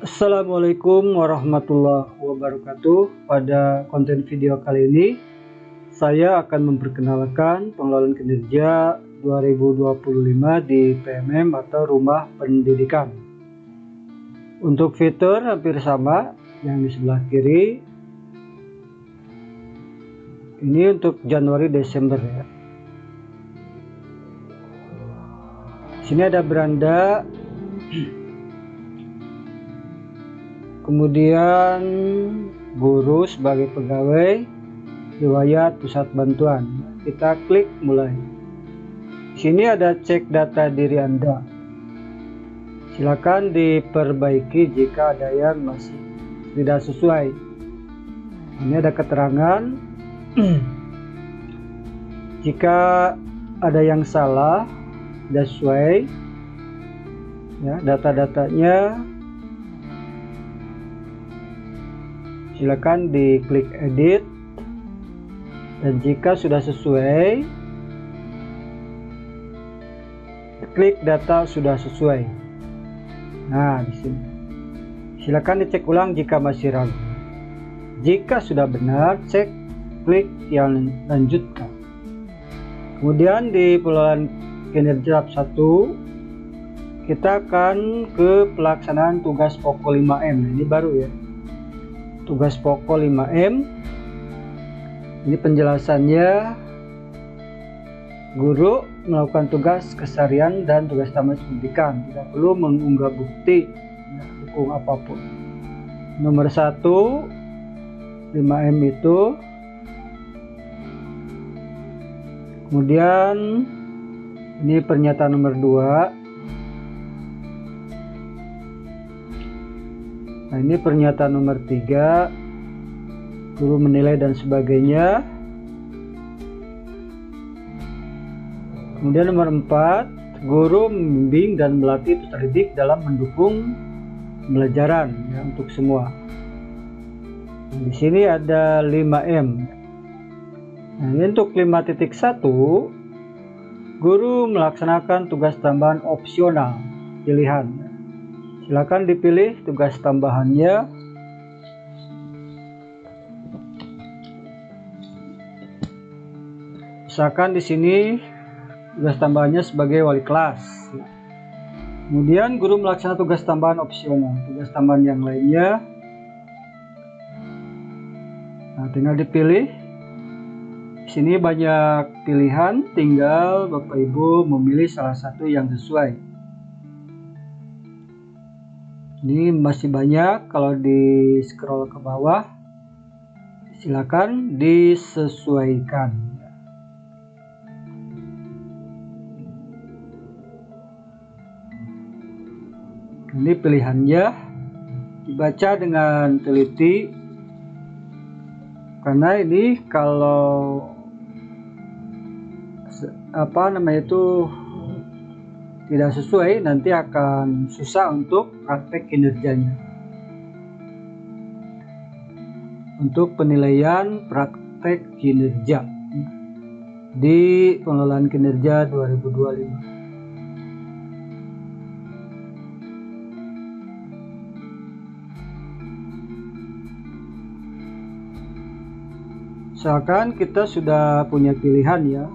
Assalamualaikum warahmatullahi wabarakatuh. Pada konten video kali ini saya akan memperkenalkan pengelolaan kinerja 2025 di PMM atau Rumah Pendidikan. Untuk fitur hampir sama yang di sebelah kiri. Ini untuk Januari Desember ya. Sini ada beranda. Kemudian guru sebagai pegawai, riwayat pusat bantuan. Kita klik mulai. Sini ada cek data diri Anda. Silakan diperbaiki jika ada yang masih tidak sesuai. Ini ada keterangan. Jika ada yang salah, tidak sesuai, ya, data-datanya, silakan diklik edit, dan jika sudah sesuai, klik data sudah sesuai. Nah, di sini silakan dicek ulang jika masih ragu. Jika sudah benar, klik yang lanjutkan. Kemudian di pengelolaan kinerja tahap 1 kita akan ke pelaksanaan tugas pokok 5M. Ini baru ya. Tugas pokok 5M. Ini penjelasannya, guru melakukan tugas keseharian dan tugas tambahan pendidikan, tidak perlu mengunggah bukti dukung apapun. Nomor 1 5M itu. Kemudian ini pernyataan nomor 2. Nah, ini pernyataan nomor 3, guru menilai dan sebagainya. Kemudian nomor 4, guru membimbing dan melatih peserta didik dalam mendukung pembelajaran ya, untuk semua. Nah, di sini ada 5M. Nah, ini untuk 5.1, guru melaksanakan tugas tambahan opsional pilihan. Silakan dipilih tugas tambahannya. Misalkan di sini tugas tambahannya sebagai wali kelas. Kemudian guru melaksanakan tugas tambahan opsional, tugas tambahan yang lainnya. Nah, tinggal dipilih. Di sini banyak pilihan, tinggal Bapak Ibu memilih salah satu yang sesuai. Ini masih banyak, kalau di scroll ke bawah silakan disesuaikan. Ini pilihannya, dibaca dengan teliti, karena ini kalau tidak sesuai nanti akan susah untuk praktek kinerjanya. Untuk penilaian praktek kinerja di pengelolaan kinerja 2025. Misalkan kita sudah punya pilihan ya,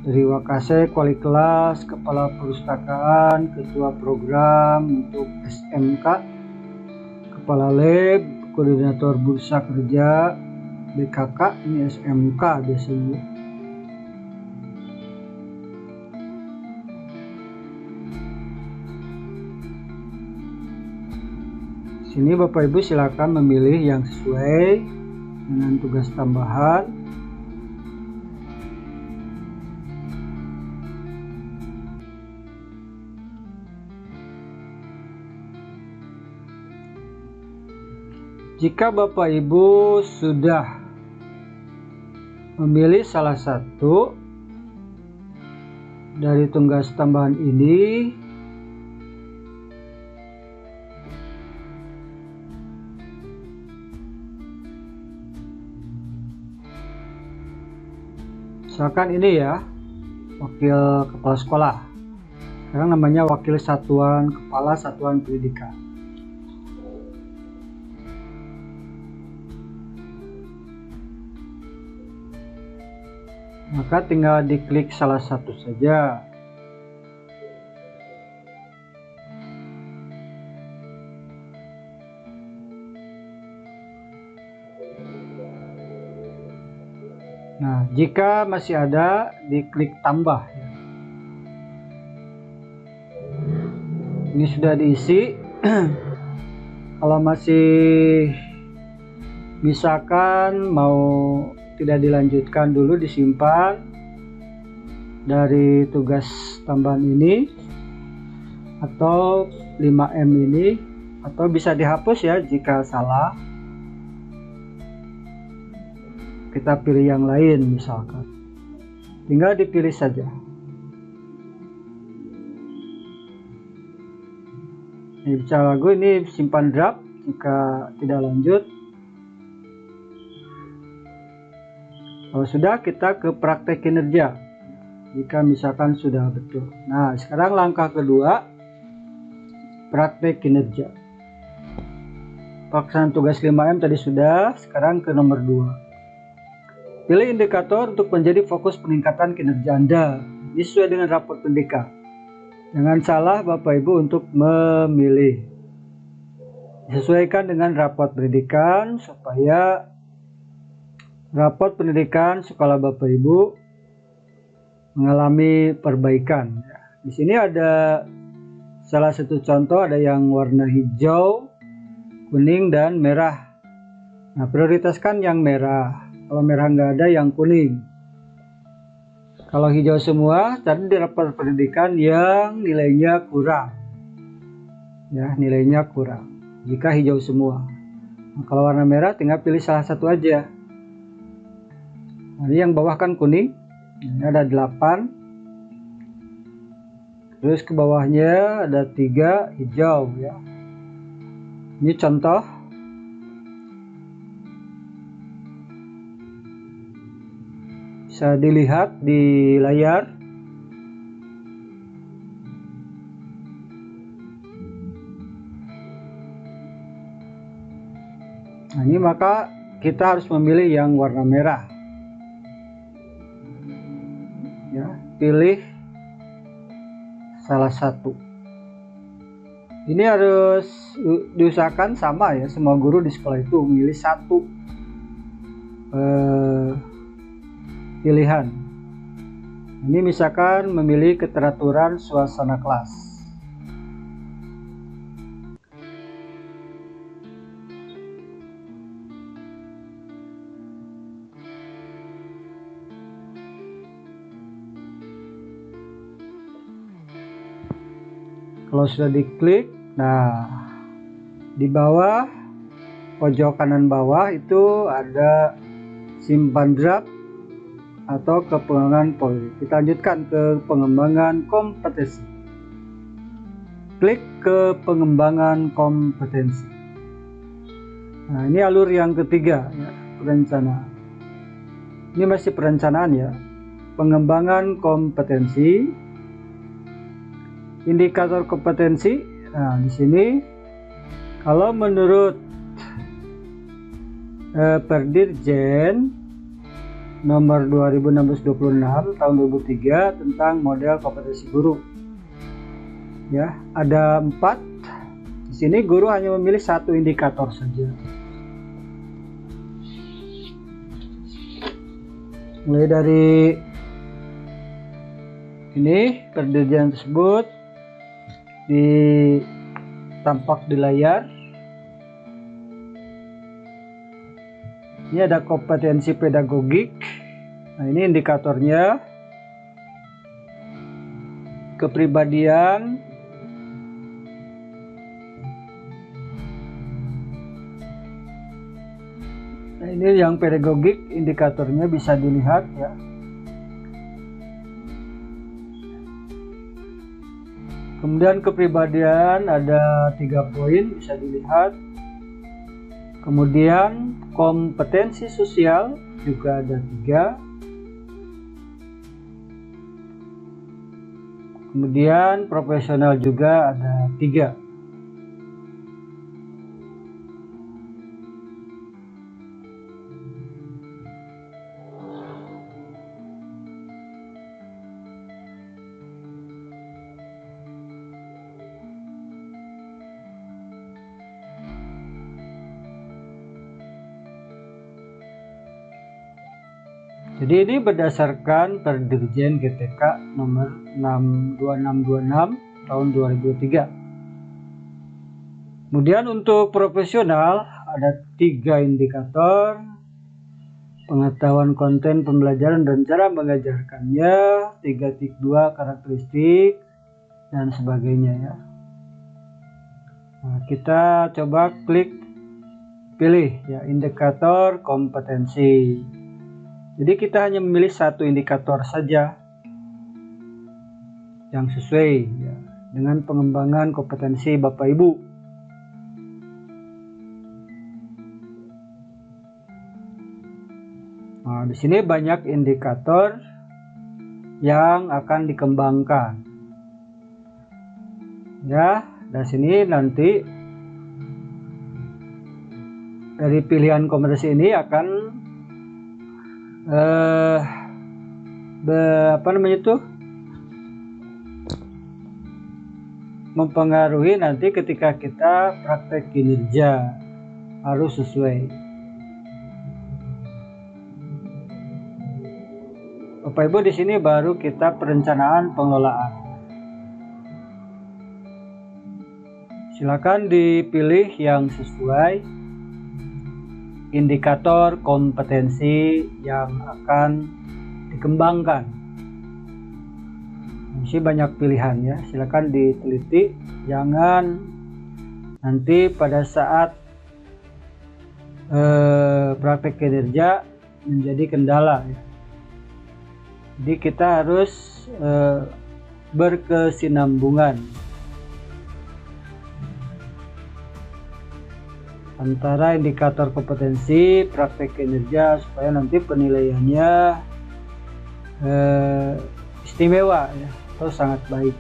dari Wakasek, wali kelas, kepala perpustakaan, ketua program untuk SMK, kepala lab, koordinator bursa kerja, BKK, ini SMK biasanya. Sini Bapak Ibu silakan memilih yang sesuai dengan tugas tambahan. Jika Bapak Ibu sudah memilih salah satu dari tugas tambahan ini, misalkan ini ya, wakil kepala sekolah. Sekarang namanya wakil satuan kepala satuan pendidikan. maka tinggal diklik salah satu saja. Nah, jika masih ada, diklik tambah. Ini sudah diisi. Kalau masih misalkan mau tidak dilanjutkan, dulu disimpan dari tugas tambahan ini atau 5M ini, atau bisa dihapus ya jika salah. Kita pilih yang lain misalkan, tinggal dipilih saja. Ini bicara lagu, ini simpan draft jika tidak lanjut. Kalau sudah, kita ke praktek kinerja jika misalkan sudah betul. Nah, sekarang langkah kedua, praktek kinerja. Pelaksanaan tugas 5M tadi sudah, sekarang ke nomor 2. Pilih indikator untuk menjadi fokus peningkatan kinerja Anda. Ini sesuai dengan raport pendidikan. Jangan salah Bapak Ibu untuk memilih. Disesuaikan dengan raport pendidikan supaya raport pendidikan sekolah Bapak Ibu mengalami perbaikan. Di sini ada salah satu contoh, ada yang warna hijau, kuning, dan merah. Nah, prioritaskan yang merah. Kalau merah nggak ada, yang kuning. Kalau hijau semua, tadi di rapor pendidikan yang nilainya kurang. Ya, nilainya kurang. Jika hijau semua. Nah, kalau warna merah, tinggal pilih salah satu aja. Nah, ini yang bawah kan kuning. Ini ada 8. Terus ke bawahnya ada 3 hijau ya. Ini contoh. Bisa dilihat di layar. Nah, ini maka kita harus memilih yang warna merah. Ya, pilih salah satu. Ini harus diusahakan sama ya, semua guru di sekolah itu memilih satu pilihan. Ini misalkan memilih keteraturan suasana kelas. Kalau sudah diklik, nah di bawah pojok kanan bawah itu ada simpan draft atau ke pengembangan polri. Kita lanjutkan ke pengembangan kompetensi. Klik ke pengembangan kompetensi. Nah, ini alur yang ketiga ya, perencanaan. Ini masih perencanaan ya. Pengembangan kompetensi, indikator kompetensi. Nah, di sini kalau menurut Perdirjen nomor 2626 tahun 2003 tentang model kompetensi guru. Ya, ada 4. Di sini guru hanya memilih satu indikator saja. Mulai dari ini perdirjen tersebut tampak di layar. Ini ada kompetensi pedagogik. Nah, ini indikatornya. Kepribadian. Nah, ini yang pedagogik, indikatornya bisa dilihat ya. Kemudian kepribadian ada 3 poin bisa dilihat. Kemudian kompetensi sosial juga ada 3. Kemudian profesional juga ada 3. Jadi ini berdasarkan Perdirjen GTK nomor 2626 tahun 2003. Kemudian untuk profesional ada 3 indikator: pengetahuan konten pembelajaran dan cara mengajarkannya, 3.2 karakteristik, dan sebagainya ya. Nah, kita coba pilih ya indikator kompetensi. Jadi kita hanya memilih satu indikator saja yang sesuai ya, dengan pengembangan kompetensi Bapak Ibu. Nah, di sini banyak indikator yang akan dikembangkan. Ya, dari sini nanti dari pilihan kompetensi ini akan mempengaruhi nanti ketika kita praktek kinerja, harus sesuai. Bapak Ibu, di sini baru kita perencanaan pengelolaan. Silakan dipilih yang sesuai indikator kompetensi yang akan dikembangkan. Masih banyak pilihan ya, silakan diteliti, jangan nanti pada saat praktek kinerja menjadi kendala ya. Jadi kita harus berkesinambungan antara indikator kompetensi, praktek kinerja, supaya nanti penilaiannya istimewa ya, atau sangat baik.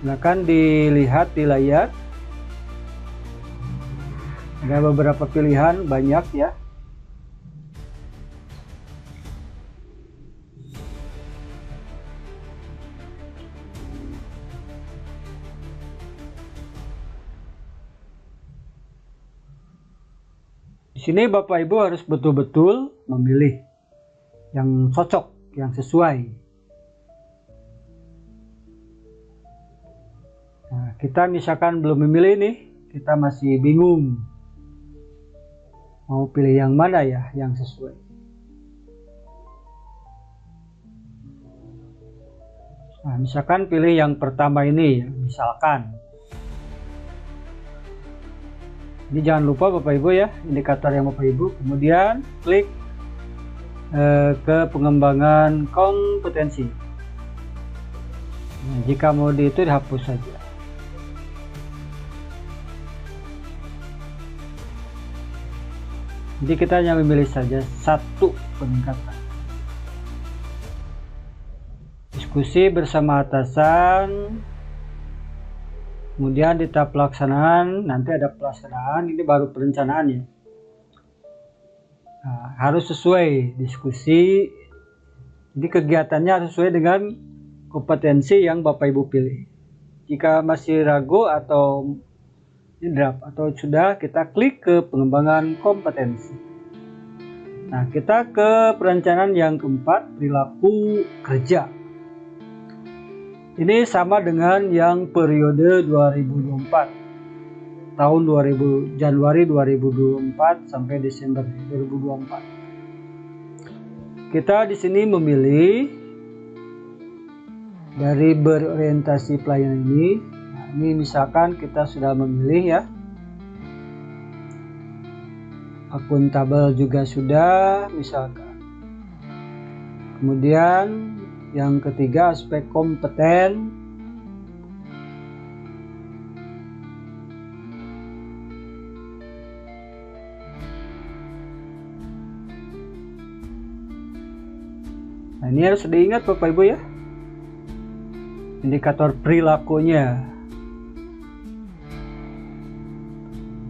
Silakan dilihat di layar, ada beberapa pilihan, banyak ya. Di sini Bapak Ibu harus betul-betul memilih yang cocok, yang sesuai. Nah, kita misalkan belum memilih nih, kita masih bingung mau pilih yang mana ya yang sesuai. Nah, misalkan pilih yang pertama ini ya, misalkan. Ini jangan lupa Bapak Ibu ya, indikator yang Bapak Ibu. Kemudian klik ke pengembangan kompetensi. Nah, jika mode itu dihapus saja. Jadi kita hanya memilih saja satu peningkatan. Diskusi bersama atasan. Kemudian di tahap pelaksanaan, nanti ada pelaksanaan, ini baru perencanaan ya. Nah, harus sesuai diskusi, jadi kegiatannya harus sesuai dengan kompetensi yang Bapak Ibu pilih. Jika masih ragu atau draft atau sudah, kita klik ke pengembangan kompetensi. Nah, kita ke perencanaan yang keempat, perilaku kerja. Ini sama dengan yang periode 2024, tahun Januari 2024 sampai Desember 2024. Kita di sini memilih dari berorientasi pelayanan ini. Nah, ini misalkan kita sudah memilih ya. Akuntabel juga sudah misalkan. Kemudian yang ketiga, aspek kompeten. Nah, ini harus diingat Bapak Ibu ya, indikator perilakunya.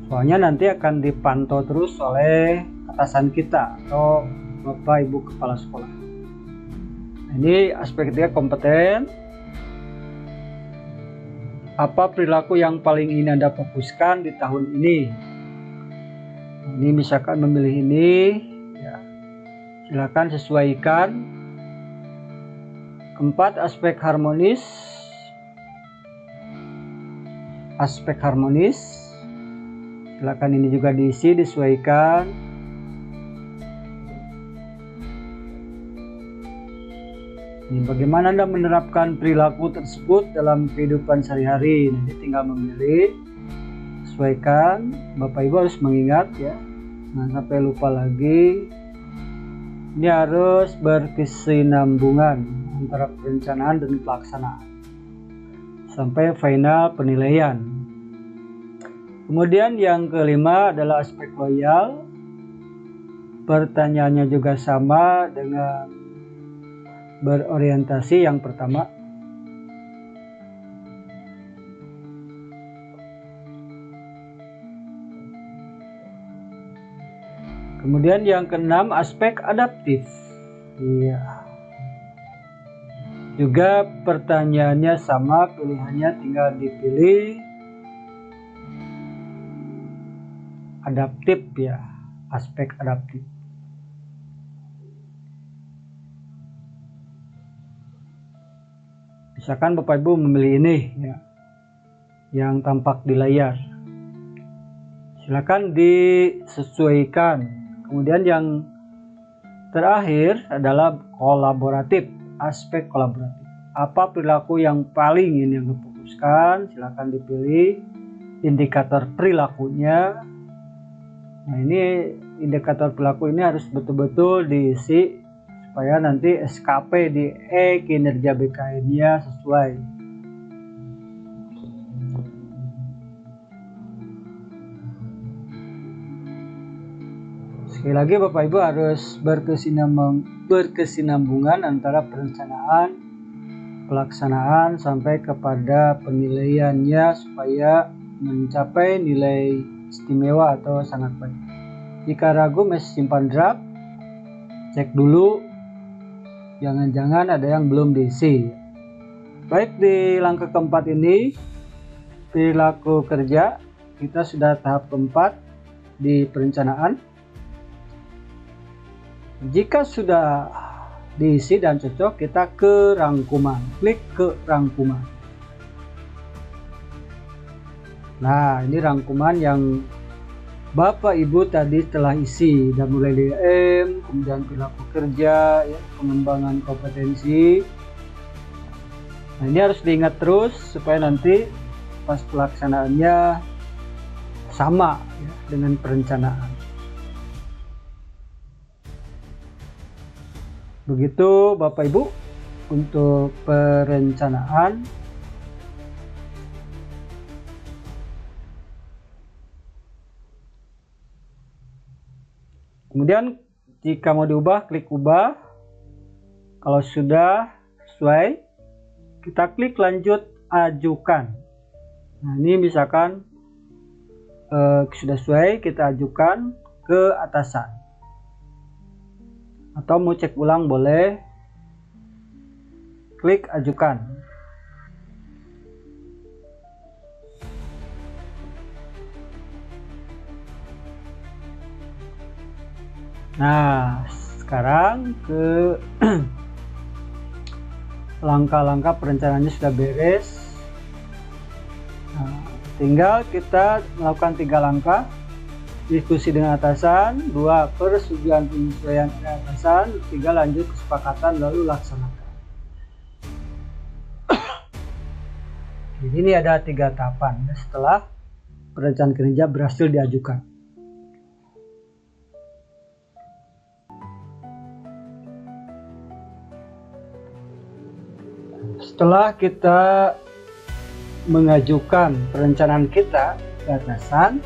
Soalnya nanti akan dipantau terus oleh atasan kita atau Bapak Ibu Kepala Sekolah. Ini aspek ketiga, kompeten. Apa perilaku yang paling ingin Anda fokuskan di tahun ini? Ini misalkan memilih ini, ya, silakan sesuaikan. Keempat, aspek harmonis. Aspek harmonis, silakan ini juga diisi, disesuaikan. Ini bagaimana Anda menerapkan perilaku tersebut dalam kehidupan sehari-hari. Nanti tinggal memilih, sesuaikan. Bapak Ibu harus mengingat ya, jangan sampai lupa lagi. Ini harus berkesinambungan antara perencanaan dan pelaksanaan sampai final penilaian. Kemudian yang kelima adalah aspek loyal. Pertanyaannya juga sama dengan berorientasi yang pertama. Kemudian yang keenam, aspek adaptif. Iya. Juga pertanyaannya sama, pilihannya tinggal dipilih adaptif ya, aspek adaptif. Misalkan Bapak Ibu memilih ini ya, yang tampak di layar. Silakan disesuaikan. Kemudian yang terakhir adalah kolaboratif, aspek kolaboratif. Apa perilaku yang paling ingin yang difokuskan? Silakan dipilih indikator perilakunya. Nah, ini indikator perilaku ini harus betul-betul diisi supaya nanti SKP di kinerja BKN-nya sesuai. Sekali lagi Bapak Ibu harus berkesinambungan antara perencanaan, pelaksanaan sampai kepada penilaiannya supaya mencapai nilai istimewa atau sangat baik. Jika ragu masih simpan draft, cek dulu, jangan-jangan ada yang belum diisi. Baik, di langkah keempat ini perilaku kerja, kita sudah tahap keempat di perencanaan. Jika sudah diisi dan cocok, kita ke rangkuman, klik ke rangkuman. Nah, ini rangkuman yang Bapak Ibu tadi telah isi, dan mulai DM, kemudian perilaku kerja, ya, pengembangan kompetensi. Nah, ini harus diingat terus supaya nanti pas pelaksanaannya sama ya, dengan perencanaan. Begitu Bapak Ibu untuk perencanaan. Kemudian jika mau diubah, klik ubah. Kalau sudah sesuai, kita klik lanjut ajukan. Nah, ini misalkan sudah sesuai, kita ajukan ke atasan. Atau mau cek ulang boleh, klik ajukan. Nah, sekarang ke langkah-langkah perencanaannya sudah beres. Nah, tinggal kita melakukan 3 langkah. Diskusi dengan atasan, 2 persetujuan penyesuaian dengan atasan, 3 lanjut kesepakatan lalu laksanakan. Ini ada 3 tahapan setelah perencanaan kerja berhasil diajukan. Setelah kita mengajukan perencanaan kita ke atasan,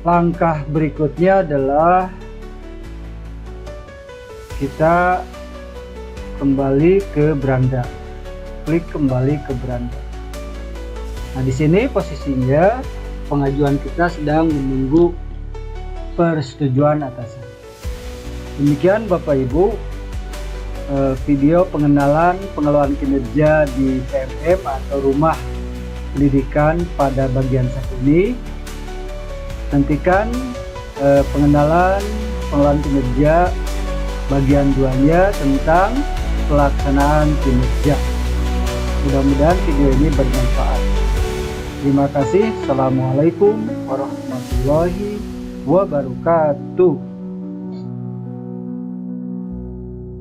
langkah berikutnya adalah kita kembali ke beranda. Klik kembali ke beranda. Nah, di sini posisinya pengajuan kita sedang menunggu persetujuan atasan. Demikian Bapak Ibu video pengenalan pengelolaan kinerja di PMM atau rumah pendidikan pada bagian 1 ini. Nantikan pengenalan pengelolaan kinerja bagian 2-nya tentang pelaksanaan kinerja. Mudah-mudahan video ini bermanfaat. Terima kasih. Assalamualaikum warahmatullahi wabarakatuh.